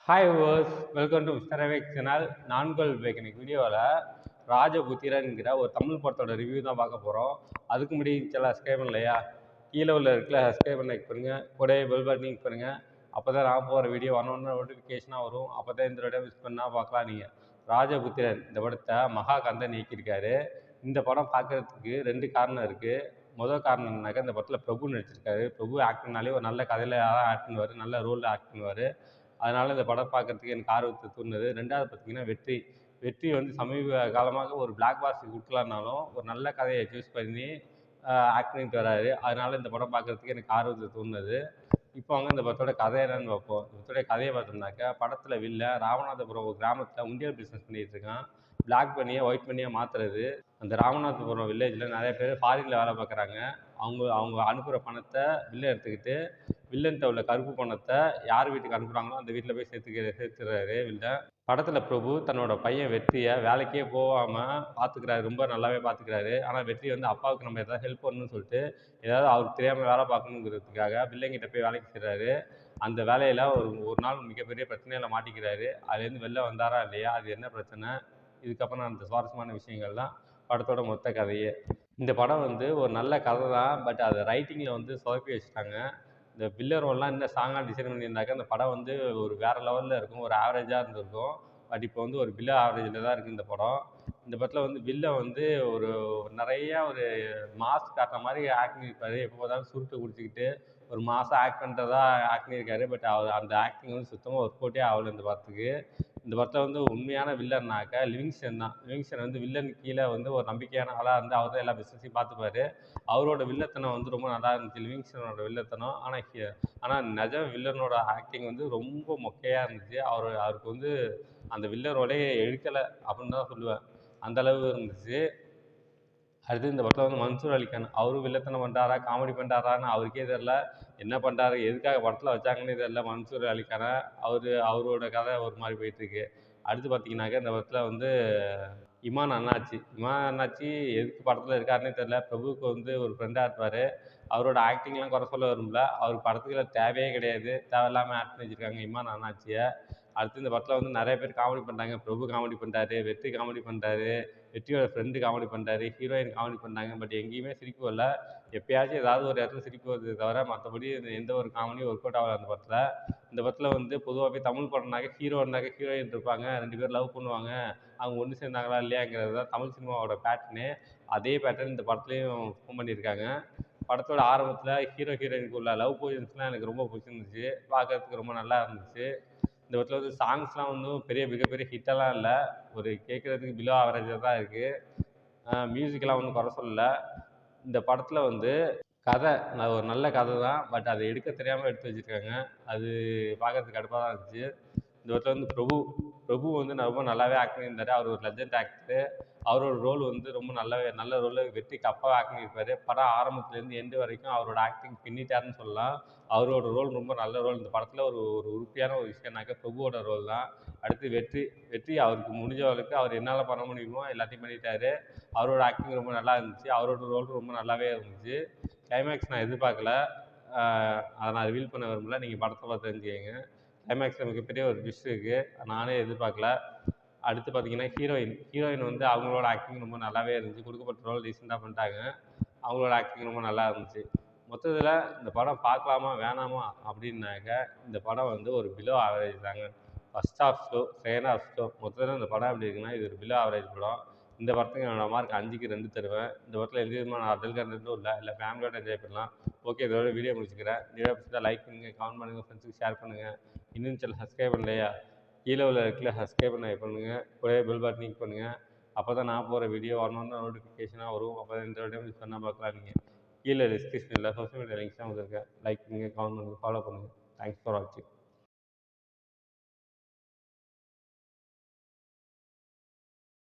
Hi viewers, welcome to mister awake channel. நான்கோல் இன்னைக்கு வீடியோவில் ராஜபுத்திரன்கிற ஒரு தமிழ் படத்தோட ரிவ்யூ தான் பார்க்க போகிறோம். அதுக்கு முன்னாடி சேனல் சப்ஸ்கிரைப் பண்ணலையா? கீழே உள்ள இருக்குல்ல சப்ஸ்கிரைப் பண்ண பண்ணுங்கள், கூட பெல் பட்டன் பண்ணுங்கள். அப்போ தான் நான் போகிற வீடியோ வரணுன்னு நோட்டிஃபிகேஷனாக வரும். அப்போ தான் இந்த வீடியோ மிஸ் பண்ணால் பார்க்கலாம். நீங்கள் ராஜபுத்திரன் இந்த படத்தை மகாகந்தன் இயக்கியிருக்காரு. இந்த படம் பார்க்குறதுக்கு 2 காரணம் இருக்குது. முதல் காரணம் என்னன்னாக்கா, இந்த படத்தில் பிரபு நடிச்சிருக்காரு. பிரபு ஆக்டிங்னாலே ஒரு நல்ல கதையில் ஆக்ட் பண்ணுவார், நல்ல ரோலில் ஆக்ட் பண்ணுவார். அதனால் இந்த படம் பார்க்குறதுக்கு எனக்கு ஆர்வத்தை தூண்டுனது. 2வது பார்த்தீங்கன்னா வெற்றி வந்து சமீப காலமாக ஒரு பிளாக் பாஸ்டர் கொடுக்கலனாலும் ஒரு நல்ல கதையை சூஸ் பண்ணி ஆக்ட் பண்ணிட்டு வராரு. அதனால் இந்த படம் பார்க்குறதுக்கு எனக்கு ஆர்வத்தை தூண்டுனது. இப்போ அவங்க இந்த படத்தோட கதை என்னன்னு பார்ப்போம். இந்த படத்தோட கதையை பார்த்தோம்னாக்கா, படத்தில் ராமநாதபுரம் ஒரு கிராமத்தில் உண்டியல் பிஸ்னஸ் பண்ணிகிட்டு இருக்கான். பிளாக் பண்ணியை ஒயிட் பண்ணியாக மாற்றுறது. அந்த ராமநாதபுரம் வில்லேஜில் நிறைய பேர் ஃபாரினில் வேலை பார்க்குறாங்க. அவங்க அவங்க அனுப்புகிற பணத்தை வில்லை எடுத்துக்கிட்டு வில்லன்கிட்ட உள்ள கருப்பு பணத்தை யார் வீட்டுக்கு அனுப்புகிறாங்களோ அந்த வீட்டில் போய் சேர்த்துறாரு வில்லன். படத்தில் பிரபு தன்னோட பையன் வெற்றியை வேலைக்கே போகாமல் பார்த்துக்கிறாரு, ரொம்ப நல்லாவே பார்த்துக்கிறாரு. ஆனால் வெற்றி வந்து அப்பாவுக்கு நம்ம எதாவது ஹெல்ப் பண்ணணும்னு சொல்லிட்டு ஏதாவது அவருக்கு தெரியாமல் வேலை பார்க்கணுங்கிறதுக்காக வில்லங்கிட்ட போய் வேலைக்கு செய்கிறாரு. அந்த வேலையில் ஒரு நாள் மிகப்பெரிய பிரச்சனையில் மாட்டிக்கிறாரு. அதுலேருந்து வெளில வந்தாரா இல்லையா, அது என்ன பிரச்சனை, இதுக்கப்புறம் அந்த சுவாரஸ்யமான விஷயங்கள் தான் படத்தோட மொத்த கதையே. இந்த படம் வந்து ஒரு நல்ல கதை தான், பட் அதை ரைட்டிங்கில் வந்து சொதப்பி வச்சுட்டாங்க. இந்த வில்லர் ரோல்லாம் இன்னும் ஸ்ட்ராங்காக டிசைன் பண்ணியிருந்தாக்கா அந்த படம் வந்து ஒரு வேறு லெவலில் இருக்கும், ஒரு ஆவரேஜாக இருந்திருக்கும். பட் இப்போ வந்து ஒரு பிலோ ஆவரேஜில் தான் இருக்குது இந்த படம். இந்த படத்தில் வந்து வில்லை வந்து ஒரு நிறையா ஒரு மாஸ் காட்டுற மாதிரி ஆக்ட் பண்ணியிருப்பார். எப்போ பார்த்தாலும் சுருட்டு குடிச்சிக்கிட்டு ஒரு மாதம் ஆக்ட் பண்ணுறதா ஆக்ட் பண்ணியிருக்காரு. பட் அவர் அந்த ஆக்டிங் வந்து சுத்தமாக ஒர்க் அவுட்டே ஆகலை இந்த படத்துக்கு. இந்த படத்தில் வந்து உண்மையான வில்லன்னாக்கா லிவிங்ஸ்டன் தான். லிவிங்ஸ்டன் வந்து வில்லனுக்கு கீழே வந்து ஒரு நம்பிக்கையான ஆளாக இருந்து அவர் தான் எல்லா பிஸ்னஸையும் பார்த்துப்பாரு. அவரோட வில்லத்தனம் வந்து ரொம்ப நல்லா இருந்துச்சு, லிவிங்ஸ்டனோட வில்லத்தனம். ஆனால் நிஜ வில்லனோட ஆக்டிங் வந்து ரொம்ப மொக்கையாக இருந்துச்சு. அவருக்கு வந்து அந்த வில்லன் ரோலே எடுக்கலை அப்படின்னு தான் சொல்லுவேன், அந்தளவு இருந்துச்சு. அடுத்து இந்த படத்தில் வந்து மன்சூர் அலிகான், அவரும் வில்லத்தனம் பண்ணுறாரா காமெடி பண்ணுறாரான்னு அவருக்கே தெரில. என்ன பண்ணுறாரு, எதுக்காக படத்தில் வச்சாங்கன்னே தெரில மன்சூர் அலிகானை. அவரோட கதை ஒரு மாதிரி போயிட்டுருக்கு. அடுத்து பார்த்தீங்கன்னாக்கா, இந்த படத்தில் வந்து இமான் அண்ணாச்சி எதுக்கு படத்தில் இருக்காருன்னே தெரில. பிரபுவுக்கு வந்து ஒரு ஃப்ரெண்டாக இருப்பார். அவரோட ஆக்டிங்லாம் குறை சொல்ல வரும்ல, அவருக்கு படத்துக்குள்ள தேவையே கிடையாது. தேவையில்லாமல் ஆக்ட் பண்ணி வச்சுருக்காங்க இமான் அண்ணாச்சியை. அடுத்து இந்த படத்தில் வந்து நிறைய பேர் காமெடி பண்ணுறாங்க. பிரபு காமெடி பண்ணுறாரு, வெற்றி காமெடி பண்ணுறாரு, வெற்றியோட ஃப்ரெண்டு காமெடி பண்ணுறாரு, ஹீரோயின் காமெடி பண்ணுறாங்க. பட் எங்கேயுமே சிரிப்பு வரல. எப்பயாச்சும் ஏதாவது ஒரு இடத்துல சிரிப்பு வருது தவிர மற்றபடி எந்த ஒரு காமெடியும் ஒர்க் அவுட் ஆகலை அந்த படத்தில். இந்த படத்தில் வந்து பொதுவாகவே தமிழ் படம்னாக்க ஹீரோயின் இருப்பாங்க, 2 பேர் லவ் பண்ணுவாங்க, அவங்க ஒன்று சேர்ந்தாங்களா இல்லையாங்கிறது தான் தமிழ் சினிமாவோட பேட்டர்னு. அதே பேட்டர்ன் இந்த படத்துலையும் ஃபார்ம் பண்ணியிருக்காங்க. படத்தோட ஆரம்பத்தில் ஹீரோயினுக்கு உள்ள லவ் பொசிஷன்ஸ்லாம் எனக்கு ரொம்ப பிடிச்சிருந்துச்சு, பார்க்கறதுக்கு ரொம்ப நல்லா இருந்துச்சு. இந்த படத்தில் வந்து சாங்ஸ்லாம் வந்து மிகப்பெரிய ஹிட்டெல்லாம் இல்லை, ஒரு கேட்குறதுக்கு பிலோ ஆவரேஜாக தான் இருக்குது. மியூசிக்கெல்லாம் ஒன்றும் குறை சொல்லலை. இந்த படத்தில் வந்து கதை ஒரு நல்ல கதை தான், பட் அதை எடுக்க தெரியாமல் எடுத்து வச்சுருக்காங்க. அது பார்க்கறதுக்கு கடுப்பாக தான் இருந்துச்சு. இந்த படத்தில் வந்து பிரபு வந்து ரொம்ப நல்லாவே ஆக்ட் பண்ணியிருந்தார். அவர் ஒரு லெஜண்ட் ஆக்டரு. அவரோட ரோல் வந்து ரொம்ப நல்ல ரோல். வெற்றிக்கு அப்பாவை ஆக்ட் பண்ணியிருப்பார். படம் ஆரம்பத்துலேருந்து எண்டு வரைக்கும் அவரோட ஆக்டிங் பின்னிட்டாருன்னு சொல்லலாம். அவரோட ரோல் ரொம்ப நல்ல ரோல். இந்த படத்தில் ஒரு உறுதியான ஒரு விஷயம்னாக்கா பிரபுவோட ரோல் தான். அடுத்து வெற்றி அவருக்கு முடிஞ்ச அளவுக்கு அவர் என்னால் பண்ண முடியுமோ எல்லாத்தையும் பண்ணிட்டாரு. அவரோட ஆக்டிங் ரொம்ப நல்லா இருந்துச்சு. அவரோட ரோல் ரொம்ப நல்லாவே இருந்துச்சு. கிளைமேக்ஸ் நான் எதிர்பார்க்கல, அதை நான் ரிவீல் பண்ண விரும்பல. நீங்கள் படத்தை பார்த்து தெரிஞ்சுக்கங்க. கிளைமேக்ஸில் மிகப்பெரிய ஒரு ட்விஸ்ட் இருக்குது, நானே எதிர்பார்க்கல. அடுத்து பார்த்தீங்கன்னா ஹீரோயின் வந்து அவங்களோட ஆக்டிங் ரொம்ப நல்லாவே இருந்துச்சு. கொடுக்கப்பட்ட ரோல் ரீசெண்டாக பண்ணிட்டாங்க. அவங்களோட ஆக்டிங் ரொம்ப நல்லா இருந்துச்சு. மொத்தத்தில் இந்த படம் பார்க்கலாமா வேணாமா அப்படின்னாக்க, இந்த படம் வந்து ஒரு பிலோ ஆவரேஜ் தாங்க. First half slow, second half slow. மொத்தத்தில் இந்த படம் எப்படி இருக்குன்னா, இது ஒரு பிலோ ஆவரேஜ் படம். இந்த படத்துக்கு என்னோட மார்க் 5க்கு 2 தருவேன். இந்த படத்தில் எந்த விதமான அடல் கண்டென்ட்டும் இல்லை, ஃபேமிலியோட என்ஜாய் பண்ணலாம். ஓகே, இதோட வீடியோ முடிச்சுக்கிறேன். வீடியோ பிடிச்சா லைக் பண்ணுங்கள், கமெண்ட் பண்ணுங்கள், ஃப்ரெண்ட்ஸுக்கு ஷேர் பண்ணுங்கள். இன்னும் சேனல் சப்ஸ்கிரைப் பண்ணலையா? கீழே உள்ள இருக்குல்ல சப்ஸ்கிரைப் பண்ணுங்கள், கூடவே பெல் பட்டன் கிளிக் பண்ணுங்கள். அப்போ தான் நான் போகிற வீடியோ வரணுன்னு நோட்டிஃபிகேஷனாக வரும். அப்போ தான் இந்த வீடியோ மிஸ் பண்ணால் பார்க்கலாம். நீங்கள் கீழே டிஸ்கிரிப்ஷனில் சோஷியல் மீடியா லிங்க்ஸ் தான் வந்திருக்கேன். லைக் பண்ணுங்கள், கமெண்ட் பண்ணுங்கள், ஃபாலோ பண்ணுங்கள். தேங்க்ஸ் ஃபார் வாட்சிங்.